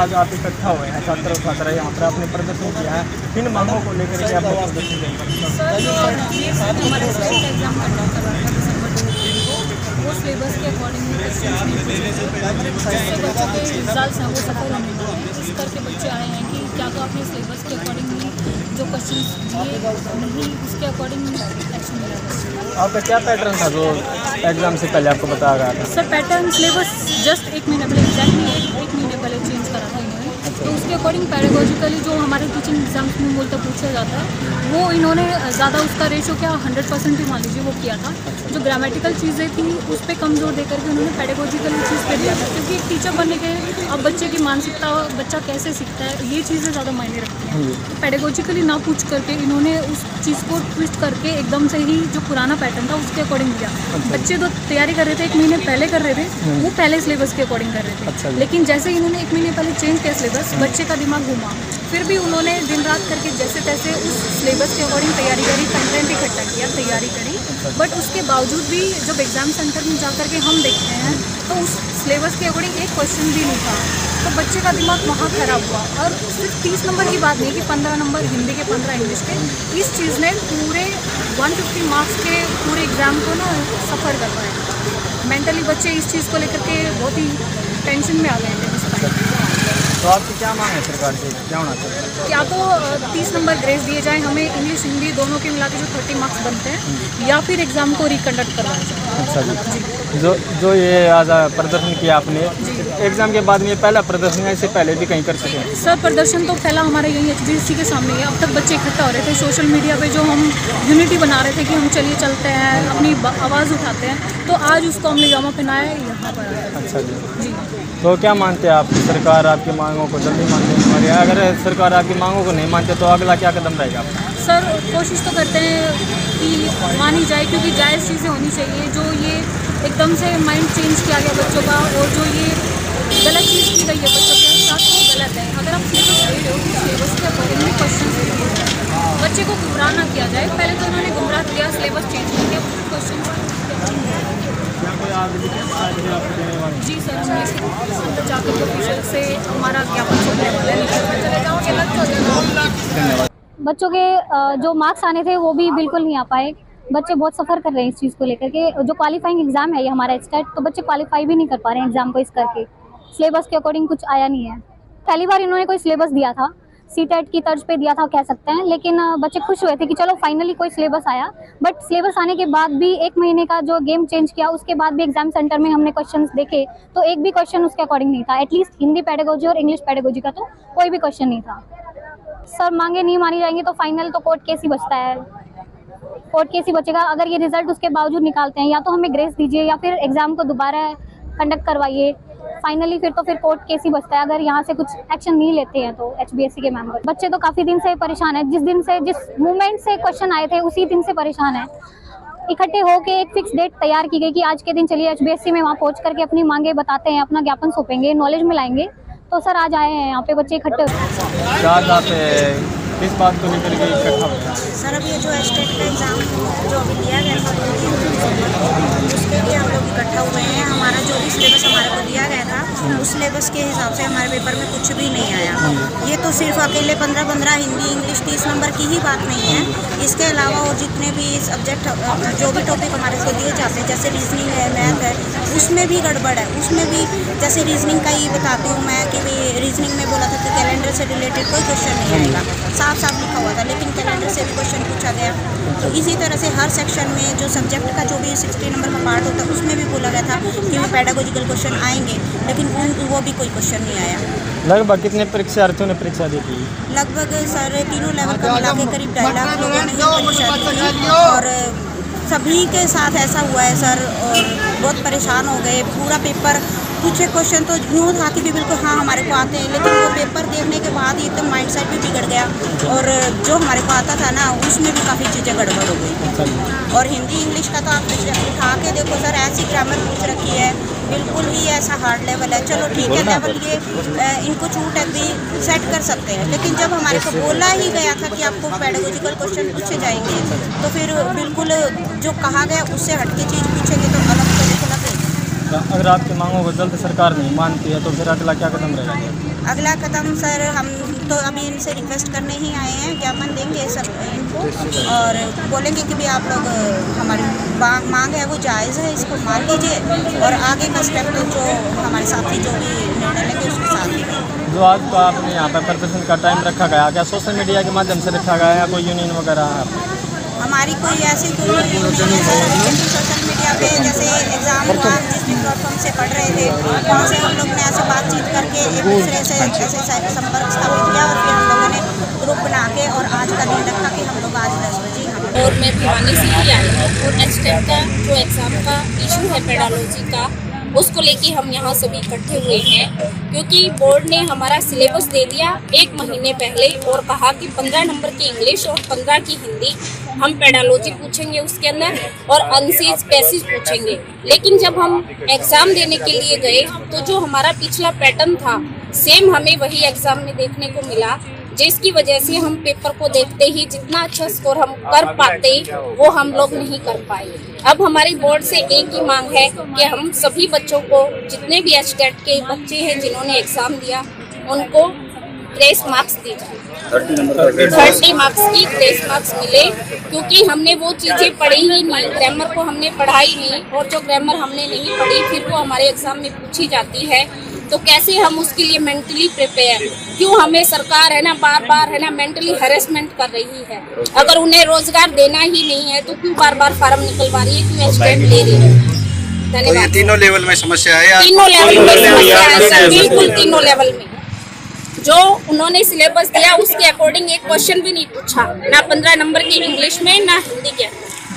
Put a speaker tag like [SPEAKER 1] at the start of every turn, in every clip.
[SPEAKER 1] आज आप इकट्ठा हुए हैं छात्र और छात्रा यहाँ पर आपने प्रदर्शन किया है, किन मांगों को लेकर के आपने प्रदर्शन किया?
[SPEAKER 2] सर जो हमारा स्टेट एग्जाम कंडक्ट कर रहा था दिसंबर 2 को, वो सिलेबस के अकॉर्डिंग क्वेश्चंस नहीं पूछे, जिससे बच्चों के रिजल्ट्स हैं वो सफल होने वाले हैं। इस करके बच्चे आए हैं कि क्या तो आपने सिलेबस के अकॉर्डिंगली जो क्वेश्चन दिए नहीं, उसके अकॉर्डिंग एक्शन मिला।
[SPEAKER 1] आपका क्या पैटर्न था जो एग्ज़ाम से पहले आपको बताया गया था?
[SPEAKER 2] सर पैटर्न सिलेबस जस्ट 1 महीने पहले एग्जैक्टली एक महीने पहले चेंज करा था इन्होंने। तो उसके अकॉर्डिंग पैडागोजिकली जो हमारे टीचिंग एग्जाम्स में बोलता पूछा जाता है, वो इन्होंने ज़्यादा उसका रेशो क्या 100% ही मान लीजिए वो किया था। जो ग्रामेटिकल चीज़ें थी उस पर कम जोर देकर के उन्होंने पैडागोजिकल चीज़ पे दिया था, क्योंकि एक टीचर बनने के अब बच्चे की मानसिकता, बच्चा कैसे सीखता है, ये चीज़ें ज़्यादा मायने रखती हैं। तो पैडागोजिकली ना पूछ करके इन्होंने उस चीज़ को ट्विस्ट करके एकदम से ही जो पुराना पैटर्न था उसके अकॉर्डिंग दिया। बच्चे तो तैयारी कर रहे थे, 1 महीने पहले कर रहे थे, वो पहले सिलेबस के अकॉर्डिंग कर रहे थे। लेकिन जैसे इन्होंने 1 महीने पहले चेंज किया सिलेबस, बच्चे का दिमाग घूमा, फिर भी उन्होंने दिन रात करके जैसे तैसे उस सिलेबस के अकॉर्डिंग तैयारी करी, कंटेंट इकट्ठा किया, तैयारी करी। बट उसके बावजूद भी जब एग्ज़ाम सेंटर में जा कर के हम देखते हैं तो उस सिलेबस के अकॉर्डिंग एक क्वेश्चन भी नहीं था। तो बच्चे का दिमाग वहाँ खराब हुआ। और सिर्फ 30 नंबर की बात नहीं कि 15 नंबर हिंदी के, 15 इंग्लिश के, इस चीज़ ने पूरे 150 मार्क्स के पूरे एग्ज़ाम को ना सफ़र करवाया। मेंटली बच्चे इस चीज़ को लेकर के बहुत ही टेंशन में आ गए थे उस टाइम।
[SPEAKER 1] तो आपकी क्या मांग है सरकार से, क्या होना चाहिए?
[SPEAKER 2] या तो 30 नंबर ग्रेस दिए जाएँ हमें, इंग्लिश हिंदी दोनों के मिला के जो 30 मार्क्स बनते हैं, या फिर एग्ज़ाम को रिकंडक्ट करवाया जाए।
[SPEAKER 1] अच्छा जी। जो ये आज प्रदर्शन किया आपने, एग्ज़ाम के बाद में ये पहला प्रदर्शन है, इससे पहले भी कहीं कर सकें?
[SPEAKER 2] सर प्रदर्शन तो पहला हमारा यही HBSC के सामने है। अब तक बच्चे इकट्ठा हो रहे थे सोशल मीडिया पे, जो हम यूनिटी बना रहे थे कि हम चलिए चलते हैं, अपनी आवाज़ उठाते हैं, तो आज उसको हमने जामा पहनाया यहाँ पर आया।
[SPEAKER 1] अच्छा जी।
[SPEAKER 2] जी।
[SPEAKER 1] तो क्या मानते हैं आप, सरकार आपकी मांगों को जल्दी मानने वाली है? अगर सरकार आपकी मांगों को नहीं मानते तो अगला क्या कदम रहेगा?
[SPEAKER 2] सर कोशिश तो करते हैं कि मानी जाए, क्योंकि जायज़ चीज़ें होनी चाहिए। जो ये एकदम से माइंड चेंज किया गया बच्चों का, और जो ये गलत चीज़ की गई है बच्चों के साथ, वो गलत है। अगर आप सिलेबस दे रहे हो तो सिलेबस के अकॉर्डिंग में क्वेश्चन बच्चे को गुमराह ना किया जाए। पहले तो उन्होंने गुमराह किया, सिलेबस चेंज किया, क्वेश्चन जी सर, हम जाकर ऑफिशियल से हमारा ज्ञापन सौंपने वाले हैं।
[SPEAKER 3] बच्चों के जो मार्क्स आने थे वो भी बिल्कुल नहीं आ पाए। बच्चे बहुत सफ़र कर रहे हैं इस चीज़ को लेकर के। जो क्वालिफाइंग एग्ज़ाम है ये हमारा स्टेट, तो बच्चे क्वालिफाई भी नहीं कर पा रहे हैं एग्ज़ाम को इस करके। सिलेबस के अकॉर्डिंग कुछ आया नहीं है। पहली बार इन्होंने कोई सिलेबस दिया था, CTET की तर्ज पे दिया था कह सकते हैं, लेकिन बच्चे खुश हुए थे कि चलो फाइनली कोई सिलेबस आया। बट सिलेबस आने के बाद भी 1 महीने का जो गेम चेंज किया, उसके बाद भी एग्जाम सेंटर में हमने क्वेश्चंस देखे तो एक भी क्वेश्चन उसके अकॉर्डिंग नहीं था। एटलीस्ट हिंदी पैडागोजी और इंग्लिश पैडागोजी का तो कोई भी क्वेश्चन नहीं था। सर मांगे नहीं मानी जाएंगी तो फाइनल तो कोर्ट केस ही बचता है, कोर्ट केस ही बचेगा। अगर ये रिजल्ट उसके बावजूद निकालते हैं, या तो हमें ग्रेस दीजिए या फिर एग्जाम को दोबारा कंडक्ट करवाइए। फाइनली फिर कोर्ट केस ही बचता है अगर यहाँ से कुछ एक्शन नहीं लेते हैं तो HBSC के मेंबर। बच्चे तो काफ़ी दिन से परेशान है, जिस मूवमेंट से क्वेश्चन आए थे उसी दिन से परेशान है। इकट्ठे होकर एक फिक्स डेट तैयार की गई कि आज के दिन चलिए HBSC में वहाँ पहुँच करके अपनी मांगे बताते हैं, अपना ज्ञापन सौंपेंगे, नॉलेज मिलाएंगे। तो सर आज आए हैं यहाँ पे बच्चे इकट्ठे।
[SPEAKER 1] किस बात को लेकर के इकट्ठा हुआ?
[SPEAKER 4] सर अब ये जो स्टेट का एग्ज़ाम जो अभी लिया गया था उसके लिए हम लोग इकट्ठा हुए हैं। हमारा जो भी सिलेबस हमारे को दिया गया था उस सिलेबस के हिसाब से हमारे पेपर में कुछ भी नहीं आया। ये तो सिर्फ अकेले 15-15 हिंदी इंग्लिश 30 नंबर की ही बात नहीं है। इसके अलावा और जितने भी सब्जेक्ट जो भी टॉपिक हमारे को दिए जाते हैं, जैसे रीजनिंग है, मैथ है, उसमें भी गड़बड़ है। उसमें भी जैसे रीजनिंग का ही बताती हूँ मैं कि रीजनिंग में बोला था कि कैलेंडर से रिलेटेड कोई क्वेश्चन नहीं आएगा, साफ लिखा हुआ था, लेकिन कैलेंडर से भी क्वेश्चन पूछा गया। तो इसी तरह से हर सेक्शन में जो सब्जेक्ट का जो भी 60 नंबर का पार्ट होता है उसमें भी बोला गया था कि पैडागोजिकल क्वेश्चन आएंगे, लेकिन वो भी कोई क्वेश्चन नहीं आया।
[SPEAKER 1] लगभग कितने परीक्षार्थियों ने परीक्षा दी थी?
[SPEAKER 4] लगभग सर तीनों लेवल का मिला के करीब 2.5 लाख लोगों ने परीक्षा दी और सभी के साथ ऐसा हुआ है सर, और बहुत परेशान हो गए। पूरा पेपर कुछ क्वेश्चन तो यूँ था कि भी बिल्कुल हाँ हमारे को आते हैं, लेकिन वो पेपर देखने के बाद ही एकदम माइंड सेट भी बिगड़ गया, और जो हमारे को आता था ना उसमें भी काफ़ी चीज़ें गड़बड़ हो गई। और हिंदी इंग्लिश का तो आप उठा के देखो सर, ऐसी ग्रामर पूछ रखी है, बिल्कुल ही ऐसा हार्ड लेवल है। चलो ठीक है, लेवल ये इनको छूट है भी सेट कर सकते हैं, लेकिन जब हमारे को बोला ही गया था कि आपको पैडागोजिकल क्वेश्चन पूछे जाएंगे, तो फिर बिल्कुल जो कहा गया उससे हट के चीज़ पूछेंगे तो अलग तो देखो लगे।
[SPEAKER 1] अगर आपकी मांगों को जल्द सरकार नहीं मानती है तो फिर अगला क्या कदम रहेगा?
[SPEAKER 4] अगला कदम सर, हम तो अभी इनसे रिक्वेस्ट करने ही आए हैं, ज्ञापन देंगे सब इनको और बोलेंगे कि भी आप लोग हमारी मांग है वो जायज़ है, इसको मान लीजिए और आगे का स्टेप तो जो हमारे साथी जो भी निर्णय लेंगे उसके साथ ही।
[SPEAKER 1] जो आज का आपने यहाँ पर प्रदर्शन का टाइम रखा गया, क्या सोशल मीडिया के माध्यम से रखा गया या कोई यूनियन वगैरह?
[SPEAKER 4] हमारी कोई ऐसी कोई नहीं है सर, सोशल मीडिया पे जैसे एग्ज़ाम हुआ जिस भी प्लेटफॉर्म से पढ़ रहे थे वहाँ से हम लोग ने ऐसे बातचीत करके एक दूसरे से ऐसे संपर्क स्थापित किया और फिर हम लोगों ने ग्रुप बना के और आज का दिन रखा कि हम लोग आज 10 बजे यहाँ।
[SPEAKER 5] और मैं भिवानी से ही आई हूँ और एचटेट का जो एग्ज़ाम का इशू है पेडालॉजी का, उसको लेके हम यहाँ सभी इकट्ठे हुए हैं क्योंकि बोर्ड ने हमारा सिलेबस दे दिया 1 महीने पहले और कहा कि 15 नंबर की इंग्लिश और 15 की हिंदी हम पेडालॉजी पूछेंगे उसके अंदर और अनसीज पैसेज पूछेंगे। लेकिन जब हम एग्ज़ाम देने के लिए गए तो जो हमारा पिछला पैटर्न था सेम हमें वही एग्ज़ाम में देखने को मिला, जिसकी वजह से हम पेपर को देखते ही जितना अच्छा स्कोर हम कर पाते वो हम लोग नहीं कर पाए। अब हमारी बोर्ड से एक ही मांग है कि हम सभी बच्चों को, जितने भी एचटेट के बच्चे हैं जिन्होंने एग्ज़ाम दिया, उनको ग्रेस मार्क्स दी जाए, 30 मार्क्स की ग्रेस मार्क्स मिले क्योंकि हमने वो चीज़ें पढ़ी ही नहीं, ग्रामर को हमने पढ़ा ही नहीं और जो ग्रामर हमने नहीं पढ़ी फिर वो हमारे एग्ज़ाम में पूछी जाती है तो कैसे हम उसके लिए मेंटली प्रिपेयर, क्यों हमें सरकार है ना बार बार है ना मेंटली हैरेसमेंट कर रही है। अगर उन्हें रोजगार देना ही नहीं है तो क्यों बार बार फार्म निकलवा रही है, क्यों एचटेट ले रही है।
[SPEAKER 6] तो ये तीनों लेवल में समस्या है?
[SPEAKER 5] तीनों लेवल में समस्या है सर, बिल्कुल तीनों लेवल में। जो उन्होंने सिलेबस दिया उसके अकॉर्डिंग एक क्वेश्चन भी नहीं पूछा, ना 15 नंबर की इंग्लिश में ना हिंदी के।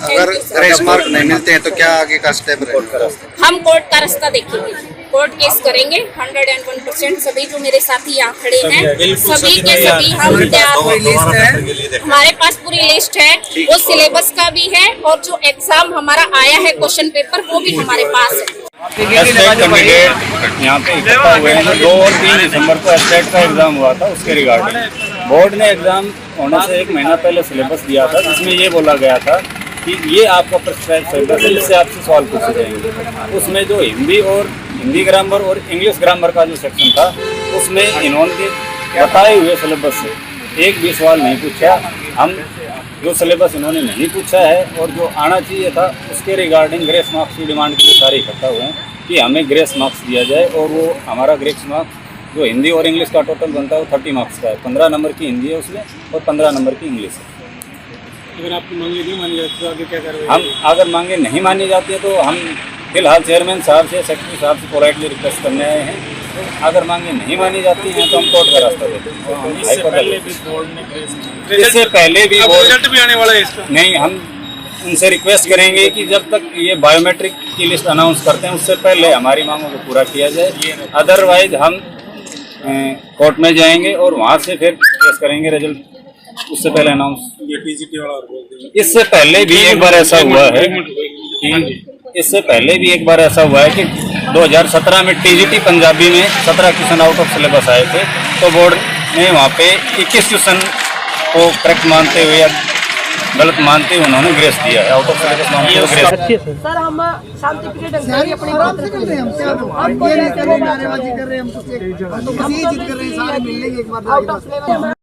[SPEAKER 6] अगर ग्रेस मार्क नहीं मिलते हैं तो क्या आगे का स्टेप रहेगा?
[SPEAKER 5] हम कोर्ट का रास्ता देखेंगे, कोर्ट केस करेंगे 101%। सभी जो मेरे साथी यहाँ खड़े हैं सभी के सभी हम तैयार, हमारे पास पूरी लिस्ट है, वो सिलेबस का भी है और जो एग्जाम हमारा आया है क्वेश्चन पेपर वो भी हमारे पास है।
[SPEAKER 7] कैंडिडेट यहाँ पे इकट्ठा हुए हैं। 2 और 3 दिसंबर को एचटेट का एग्जाम हुआ था, उसके रिगार्डिंग बोर्ड ने एग्जाम होने से 1 महीना पहले सिलेबस दिया था जिसमें ये बोला गया था कि ये आपका प्रिस्क्राइब सिलेबस है, इससे आपसे सवाल पूछे जाएंगे। उसमें जो हिंदी ग्रामर और इंग्लिश ग्रामर का जो सेक्शन था उसमें इन्होंने बताए हुए सिलेबस से एक भी सवाल नहीं पूछा। हम जो सिलेबस इन्होंने नहीं पूछा है और जो आना चाहिए था उसके रिगार्डिंग ग्रेस मार्क्स की डिमांड के लिए सारे इकट्ठा हुए हैं कि हमें ग्रेस मार्क्स दिया जाए और वो हमारा ग्रेस मार्क्स जो हिंदी और इंग्लिश का टोटल बनता है वो 30 मार्क्स का है। 15 नंबर की हिंदी है उसमें और 15 नंबर की इंग्लिश है।
[SPEAKER 1] अगर आपकी मांगे नहीं मानी जाती तो आगे क्या करेंगे?
[SPEAKER 7] हम अगर मांगे नहीं मानी जाती है तो हम फिलहाल चेयरमैन साहब से, सेक्रेटरी साहब से पोलाइटली रिक्वेस्ट करने आए हैं। तो अगर मांगे नहीं मानी जाती हैं तो हम कोर्ट का रास्ता देते हैं। इससे पहले भी बोर्ड रिजल्ट भी आने वाला है इसका? नहीं, हम उनसे रिक्वेस्ट करेंगे कि जब तक ये बायोमेट्रिक की लिस्ट अनाउंस करते हैं उससे पहले हमारी मांगों को पूरा किया जाए, अदरवाइज हम कोर्ट में जाएंगे और वहाँ से फिर केस करेंगे रिजल्ट उससे पहले अनाउंस।
[SPEAKER 1] ये टीजीटी वाला और बोल देंगे।
[SPEAKER 7] इससे पहले भी एक बार ऐसा हुआ है कि 2017 में टीजीटी पंजाबी में 17 क्वेश्चन आउट ऑफ सिलेबस आए थे तो बोर्ड ने वहाँ पे 21 क्वेश्चन को करेक्ट मानते हुए या गलत मानते हुए उन्होंने ग्रेस दिया है, आउट ऑफ सिलेबस मानते हुए ग्रेस।
[SPEAKER 8] सर हम शांति पीरियड अपनी बात रख रहे हैं, हम कोई नारेबाजी कर रहे हैं, हम तो किसी जिद कर रहे हैं, सारे मिलने के एक बार आउट ऑफ सिलेबस